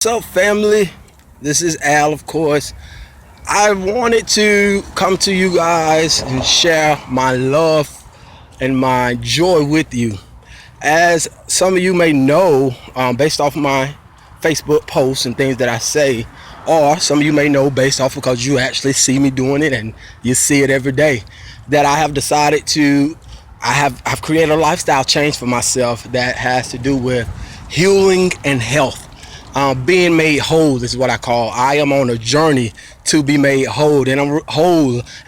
What's up, family? This is Al, of course. I wanted to come to you guys and share my love and my joy with you. As some of you may know, based off of my Facebook posts and things that I say, or some of you may know based off because you actually see me doing it and you see it every day, that I have decided to, I've created a lifestyle change for myself that has to do with healing and health. Being made whole is what I call. I am on a journey to be made whole, and I'm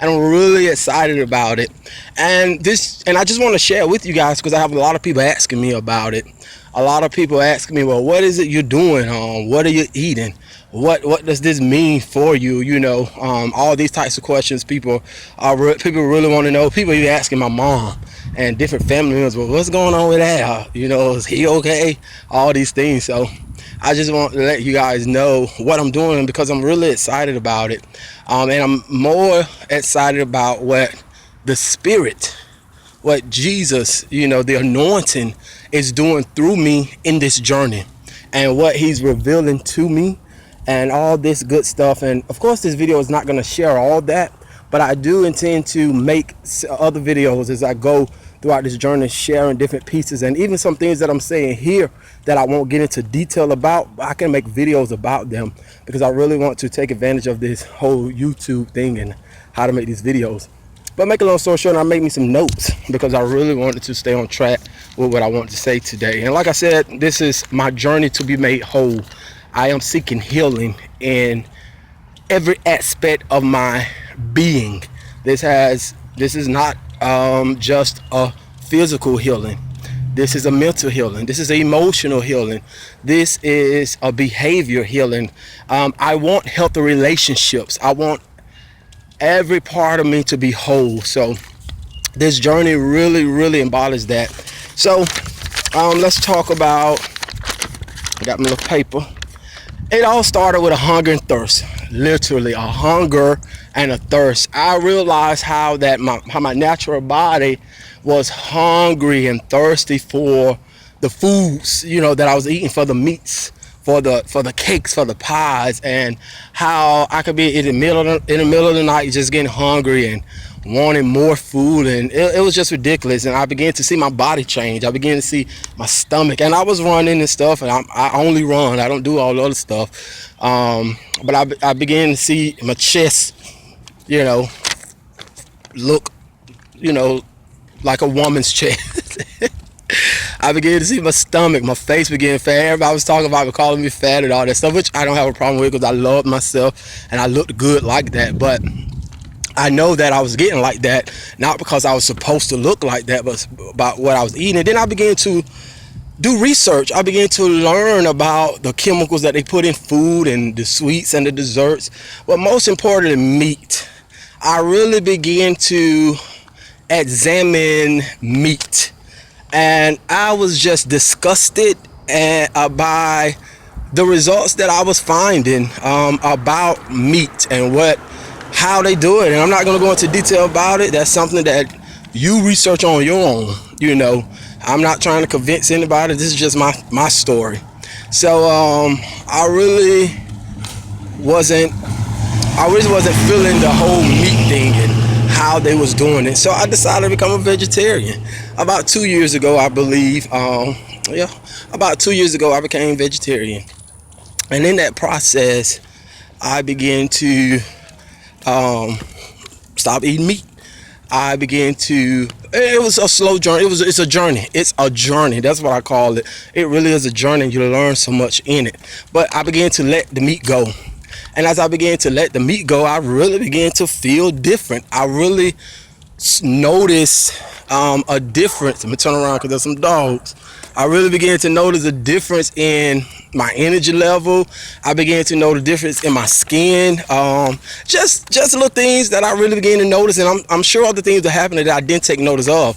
really excited about it. And I just want to share with you guys because I have a lot of people asking me about it. A lot of people asking me, well, what is it you're doing? What are you eating? What does this mean for you? You know, all these types of questions people really want to know. People even asking my mom and different family members, well, what's going on with Al? You know, is he okay? All these things. So I just want to let you guys know what I'm doing because I'm really excited about it. And I'm more excited about what the Spirit, what Jesus, you know, the anointing is doing through me in this journey and what he's revealing to me and all this good stuff. And of course, this video is not going to share all that, but I do intend to make other videos as I go throughout this journey, sharing different pieces and even some things that I'm saying here that I won't get into detail about, but I can make videos about them because I really want to take advantage of this whole YouTube thing and how to make these videos. But make a long story short, I made me some notes because I really wanted to stay on track with what I want to say today. And like I said, this is my journey to be made whole. I am seeking healing in every aspect of my being. This is not just a physical healing. This is a mental healing. This is an emotional healing. This is a behavior healing. I want healthy relationships. I want every part of me to be whole. So this journey really embodies that. So let's talk about, I got my little paper. It all started with a hunger and thirst, literally a hunger and a thirst. I realized how my natural body was hungry and thirsty for the foods, you know, that I was eating, for the meats, for the cakes, for the pies, and how I could be in the middle of the night just getting hungry and wanting more food, and it was just ridiculous. And I began to see my body change. I began to see my stomach, and I was running and stuff, and I only run. I don't do all the other stuff. But I began to see my chest, you know, look, you know, like a woman's chest. I began to see my stomach, my face began fat. Everybody was talking about me, calling me fat and all that stuff, which I don't have a problem with because I love myself and I looked good like that. But I know that I was getting like that, not because I was supposed to look like that, but about what I was eating. And then I began to do research. I began to learn about the chemicals that they put in food and the sweets and the desserts. But most importantly, meat. I really began to examine meat. And I was just disgusted by the results that I was finding about meat and how they do it. And I'm not going to go into detail about it. That's something that you research on your own. You know, I'm not trying to convince anybody. This is just my story. So I really wasn't feeling the whole meat thing and how they was doing it. So I decided to become a vegetarian about 2 years ago, I believe. About 2 years ago I became vegetarian, and in that process I began to stop eating meat. I began to, it was a slow journey. It's a journey. It's a journey. That's what I call it. It really is a journey. You learn so much in it. But I began to let the meat go. And as I began to let the meat go, I really began to feel different. I really noticed a difference. Let me turn around because there's some dogs. I really began to notice a difference in my energy level. I began to know the difference in my skin. Just little things that I really began to notice, and I'm sure other things that happened that I didn't take notice of.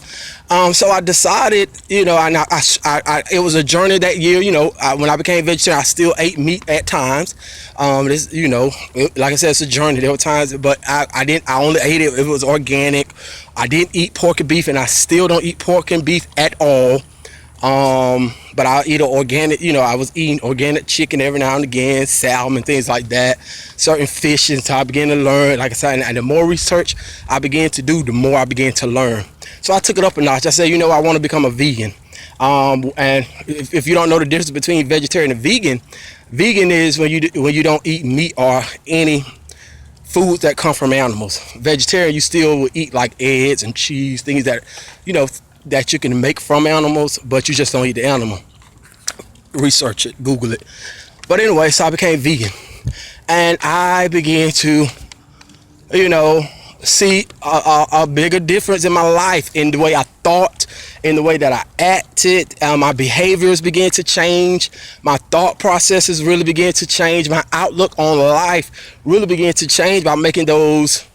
So I decided, you know, it was a journey that year. You know, when I became vegetarian, I still ate meat at times. You know, like I said, it's a journey. There were times, but I only ate it if it was organic. I didn't eat pork and beef, and I still don't eat pork and beef at all. But I'll eat an organic, I was eating organic chicken every now and again, salmon, things like that, certain fish. And so I began to learn, like I said, and the more research I began to do, the more I began to learn. So I took it up a notch. I said, I want to become a vegan. And if you don't know the difference between vegetarian and vegan is when you don't eat meat or any foods that come from animals. Vegetarian, you still will eat like eggs and cheese, things that, that you can make from animals, but you just don't eat the animal. Research it, Google it. But anyway, so I became vegan. And I began to, see a bigger difference in my life, in the way I thought, in the way that I acted. My behaviors began to change. My thought processes really began to change. My outlook on life really began to change by making those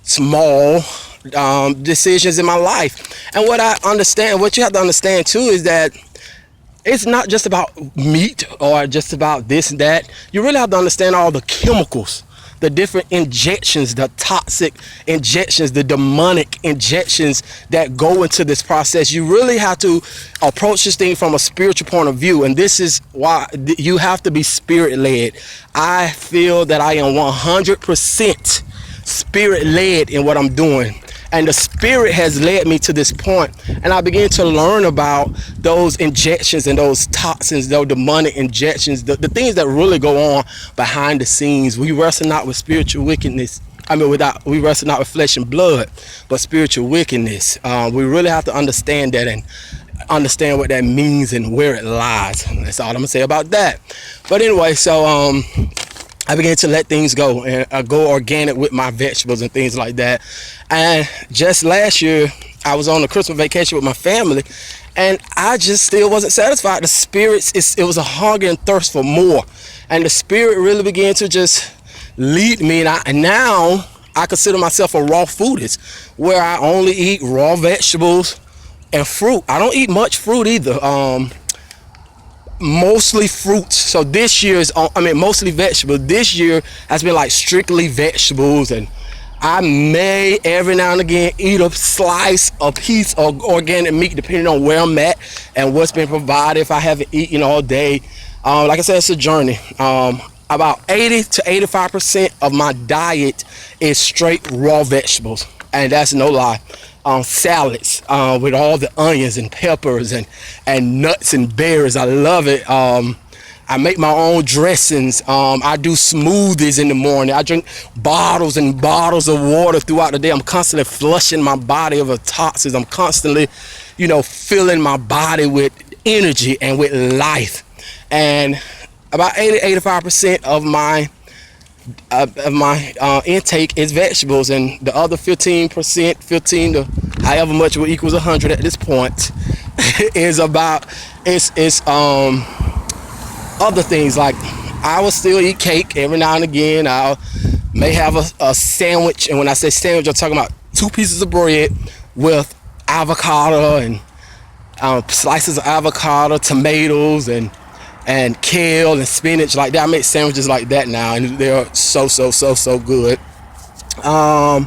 small decisions in my life. And what you have to understand too, is that it's not just about meat or just about this and that. You really have to understand all the chemicals, the different injections, the toxic injections, the demonic injections that go into this process. You really have to approach this thing from a spiritual point of view. And this is why you have to be spirit-led. I feel that I am 100% spirit-led in what I'm doing. And the spirit has led me to this point. And I began to learn about those injections and those toxins, those demonic injections, the things that really go on behind the scenes. We wrestle not with spiritual wickedness. We wrestle not with flesh and blood, but spiritual wickedness. We really have to understand that and understand what that means and where it lies. That's all I'm gonna say about that. But anyway, so I began to let things go and go organic with my vegetables and things like that. And just last year, I was on a Christmas vacation with my family, and I just still wasn't satisfied. The spirits, it was a hunger and thirst for more. And the spirit really began to just lead me. And now I consider myself a raw foodist, where I only eat raw vegetables and fruit. I don't eat much fruit either. Mostly fruits. So this year is, mostly vegetables. This year has been like strictly vegetables, and I may every now and again eat a piece of organic meat, depending on where I'm at and what's been provided. If I haven't eaten all day, like I said, it's a journey. About 80 to 85% of my diet is straight raw vegetables, and that's no lie. Salads with all the onions and peppers and nuts and berries. I love it. I make my own dressings. I do smoothies in the morning. I drink bottles and bottles of water throughout the day. I'm constantly flushing my body of the toxins. I'm constantly, filling my body with energy and with life. And about 80-85% of my intake is vegetables, and the other 15%, 15 to however much will equals 100 at this point, is about other things. Like I will still eat cake every now and again. I may have a sandwich, and when I say sandwich, I'm talking about 2 pieces of bread with avocado and slices of avocado, tomatoes, and kale and spinach like that. I make sandwiches like that now, and they're so good. My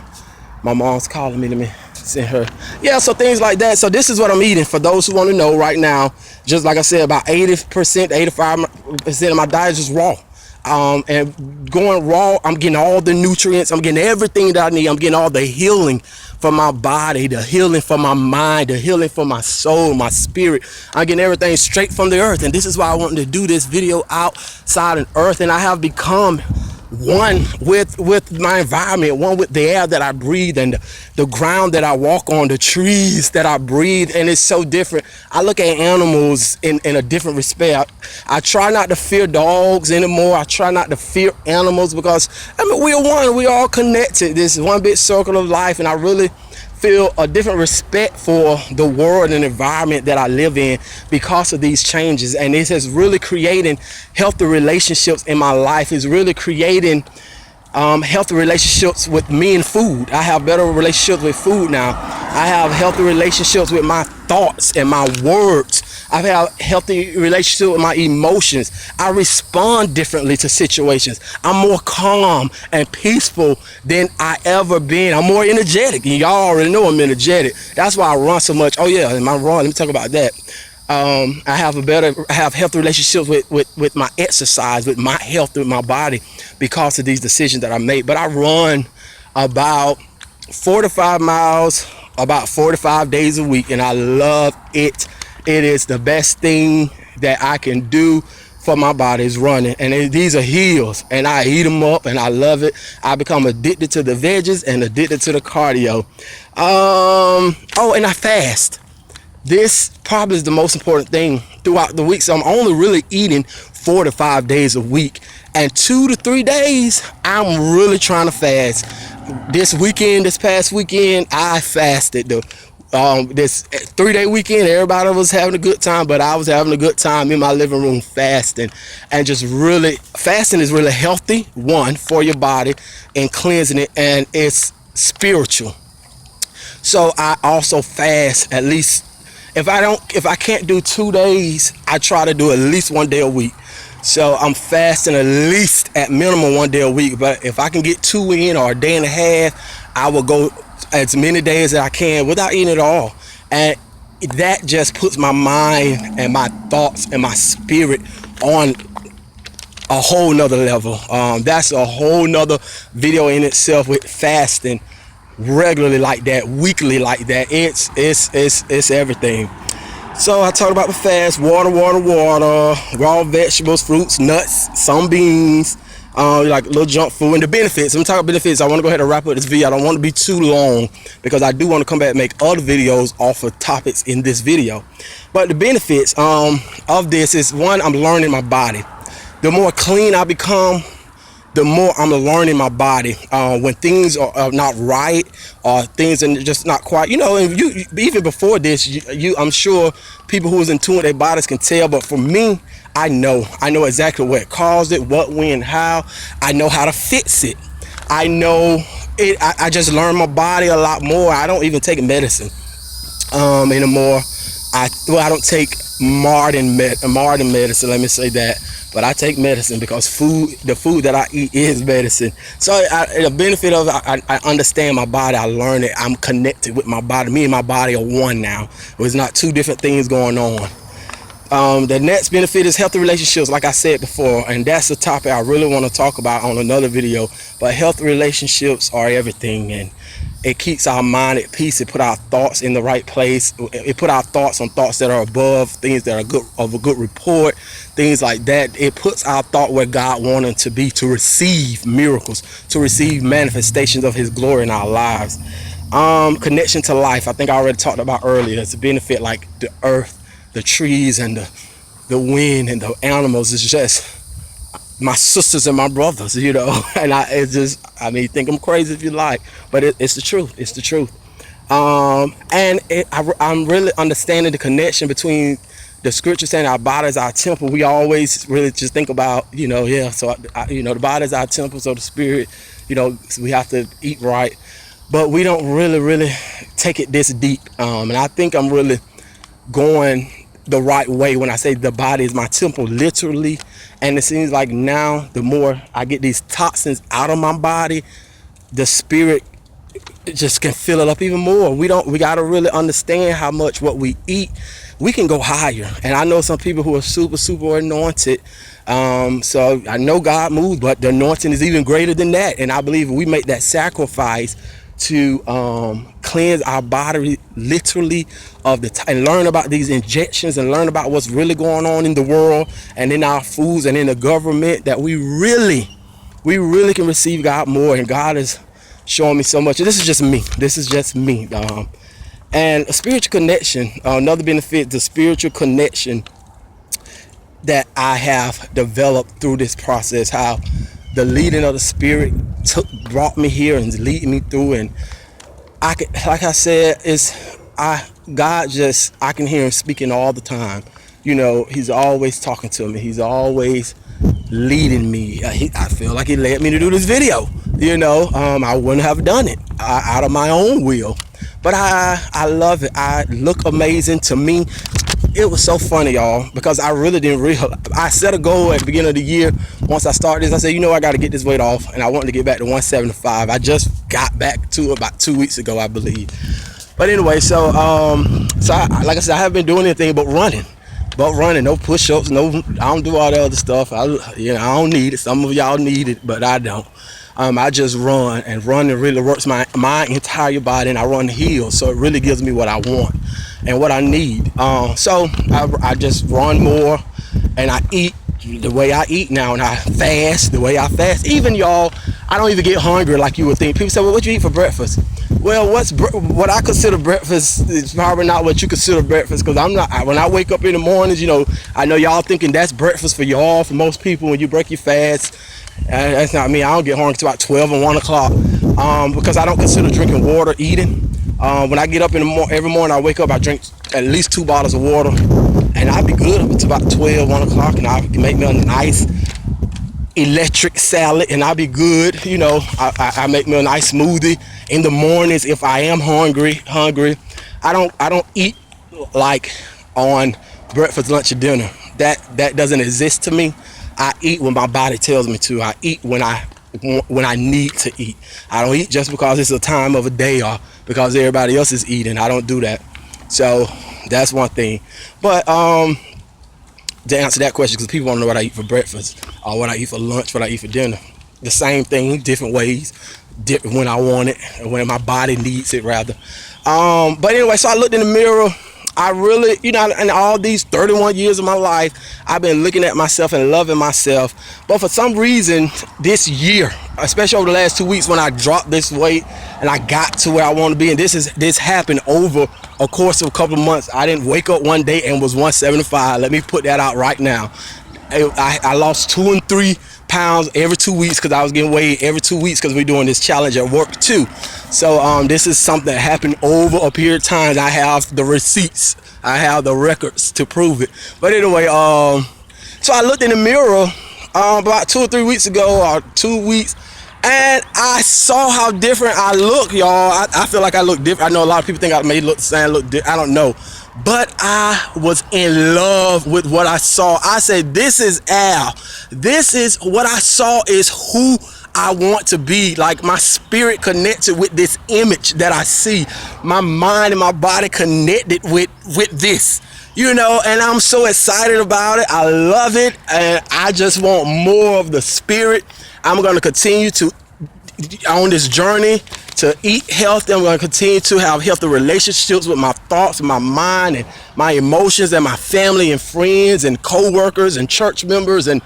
mom's calling me. Let me send her. Yeah, so things like that. So this is what I'm eating, for those who want to know right now. Just like I said, about 80%, 85% of my diet is just raw. And going raw, I'm getting all the nutrients. I'm getting everything that I need. I'm getting all the healing for my body, the healing for my mind, the healing for my soul, my spirit. I'm getting everything straight from the earth. And this is why I wanted to do this video outside in earth. And I have become one with my environment, one with the air that I breathe and the ground that I walk on, the trees that I breathe. And it's so different. I look at animals in a different respect. I try not to fear dogs anymore. I try not to fear animals, because we're one. We're all connected. This is one big circle of life, and I really feel a different respect for the world and environment that I live in because of these changes. And this is really creating healthy relationships in my life. It's really creating healthy relationships with me and food. I have better relationships with food now. I have healthy relationships with my thoughts and my words. I have healthy relationship with my emotions. I respond differently to situations. I'm more calm and peaceful than I ever been. I'm more energetic, and y'all already know I'm energetic. That's why I run so much. Oh yeah, and my run, let me talk about that. I have healthy relationships with my exercise, with my health, with my body, because of these decisions that I made. But I run about 4 to 5 miles about 4 to 5 days a week, and I love it. It is the best thing that I can do for my body is running, and these are hills, and I eat them up, and I love it. I become addicted to the veggies and addicted to the cardio. Oh, and I fast. This probably is the most important thing throughout the week. So I'm only really eating 4 to 5 days a week, and 2 to 3 days I'm really trying to fast. This past weekend, I fasted. This 3-day weekend, everybody was having a good time, but I was having a good time in my living room fasting, and just really fasting is really healthy, one, for your body and cleansing it, and it's spiritual. So I also fast at least. If I can't do 2 days, I try to do at least 1 day a week. So I'm fasting at least at minimum 1 day a week. But if I can get 2 in or a day and a half, I will go as many days as I can without eating at all. And that just puts my mind and my thoughts and my spirit on a whole nother level. That's a whole nother video in itself, with fasting regularly like that, weekly like that. It's everything. So I talked about the fast: water, raw vegetables, fruits, nuts, some beans, like a little junk food, and the benefits. I'm talking benefits. I want to go ahead and wrap up this video. I don't want to be too long, because I do want to come back and make other videos off of topics in this video. But the benefits of this is, one, I'm learning my body. The more clean I become, the more I'm learning my body. When things are not right, or things are just not quite, and you even before this, I'm sure people who was in tune with their bodies can tell. But for me, I know exactly what caused it, what, when, how. I know how to fix it. I know it. I just learned my body a lot more. I don't even take medicine anymore. I don't take modern medicine. Let me say that. But I take medicine because the food that I eat is medicine. So the benefit of it, I understand my body. I learn it. I'm connected with my body. Me and my body are one now. There's not two different things going on. The next benefit is healthy relationships, like I said before, and that's a topic I really want to talk about on another video. But healthy relationships are everything, and it keeps our mind at peace. It put our thoughts in the right place. It put our thoughts on thoughts that are above, things that are good, of a good report, things like that. It puts our thought where God wanted to be, to receive miracles, to receive manifestations of His glory in our lives. Connection to life, I think I already talked about earlier. It's a benefit, like the earth, the trees, and the wind, and the animals. It's just my sisters and my brothers, and think I'm crazy if you like, but it's the truth. It's the truth. I'm really understanding the connection between the scripture saying our body is our temple. We always really just think about, so the body is our temple, so the spirit, we have to eat right, but we don't really take it this deep. And I think I'm really going the right way when I say the body is my temple, literally. And it seems like now, the more I get these toxins out of my body, the spirit just can fill it up even more. We got to really understand how much what we eat, we can go higher. And I know some people who are super anointed. So I know God moves, but the anointing is even greater than that. And I believe if we make that sacrifice to cleanse our body literally and learn about these injections, and learn about what's really going on in the world and in our foods and in the government, that we really can receive God more. And God is showing me so much. This is just me. And a spiritual connection, another benefit, the spiritual connection that I have developed through this process, how the leading of the spirit brought me here and leading me through. And I can hear Him speaking all the time. He's always talking to me. He's always leading me. I feel like He led me to do this video. I wouldn't have done it out of my own will, but I love it. I look amazing to me. It was so funny, y'all, because I really didn't realize. I set a goal at the beginning of the year. Once I started this, I said, I got to get this weight off, and I wanted to get back to 175. I just got back to it about 2 weeks ago, I believe. But anyway, like I said, I haven't been doing anything but running. but running. No push-ups, no, I don't do all the other stuff. I don't need it. Some of y'all need it, but I don't. I just run, and running really works my entire body, and I run hills, so it really gives me what I want and what I need. So I just run more, and I eat the way I eat now, and I fast the way I fast. Even y'all, I don't even get hungry like you would think. People say, well, what you eat for breakfast? Well, what I consider breakfast is probably not what you consider breakfast, because I'm not. When I wake up in the mornings, I know y'all thinking that's breakfast for y'all. For most people, when you break your fast, that's not me. I don't get hungry till about 12 or 1 o'clock, because I don't consider drinking water eating. When I get up every morning, I wake up, I drink at least 2 bottles of water, and I'll be good up until about 12, 1 o'clock, and I can make me a nice electric salad, and I'll be good. I make me a nice smoothie in the mornings if I am hungry. I don't eat like on breakfast, lunch, or dinner. That doesn't exist to me. I eat when my body tells me to. I eat when I need to eat. I don't eat just because it's a time of a day or because everybody else is eating. I don't do that. So that's one thing. But to answer that question, because people want to know what I eat for breakfast or what I eat for lunch, what I eat for dinner. The same thing, different ways, when I want it, when my body needs it, rather. But anyway, so I looked in the mirror. I really, in all these 31 years of my life, I've been looking at myself and loving myself. But for some reason, this year, especially over the last 2 weeks when I dropped this weight and I got to where I want to be, and this happened over a course of a couple of months. I didn't wake up one day and was 175. Let me put that out right now. I lost 2 and 3 pounds every 2 weeks because I was getting weighed every 2 weeks because we're doing this challenge at work too. So this is something that happened over a period of time. I have the receipts, I have the records to prove it. But anyway, so I looked in the mirror about 2 or 3 weeks ago, or 2 weeks, and I saw how different I look, y'all. I feel like I look different. I know a lot of people think I may look the same, look different. I don't know. But I was in love with what I saw. I said, this is Al. This is what I saw, is who I want to be. Like, my spirit connected with this image that I see. My mind and my body connected with this. And I'm so excited about it. I love it. And I just want more of the spirit. I'm going to continue on this journey to eat healthy. I'm going to continue to have healthy relationships with my thoughts, my mind, and my emotions, and my family and friends and co-workers and church members. And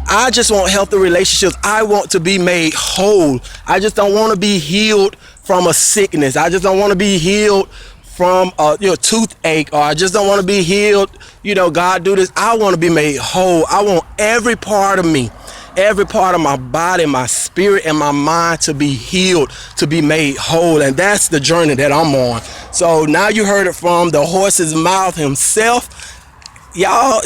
I just want healthy relationships. I want to be made whole. I just don't want to be healed from a sickness. I just don't want to be healed from a toothache, or I just don't want to be healed. God, do this. I want to be made whole. I want every part of me, every part of my body, my spirit, and my mind to be healed, to be made whole. And that's the journey that I'm on. So now you heard it from the horse's mouth himself. Y'all,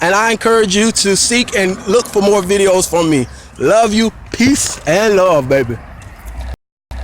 and I encourage you to seek and look for more videos from me. Love you. Peace and love, baby.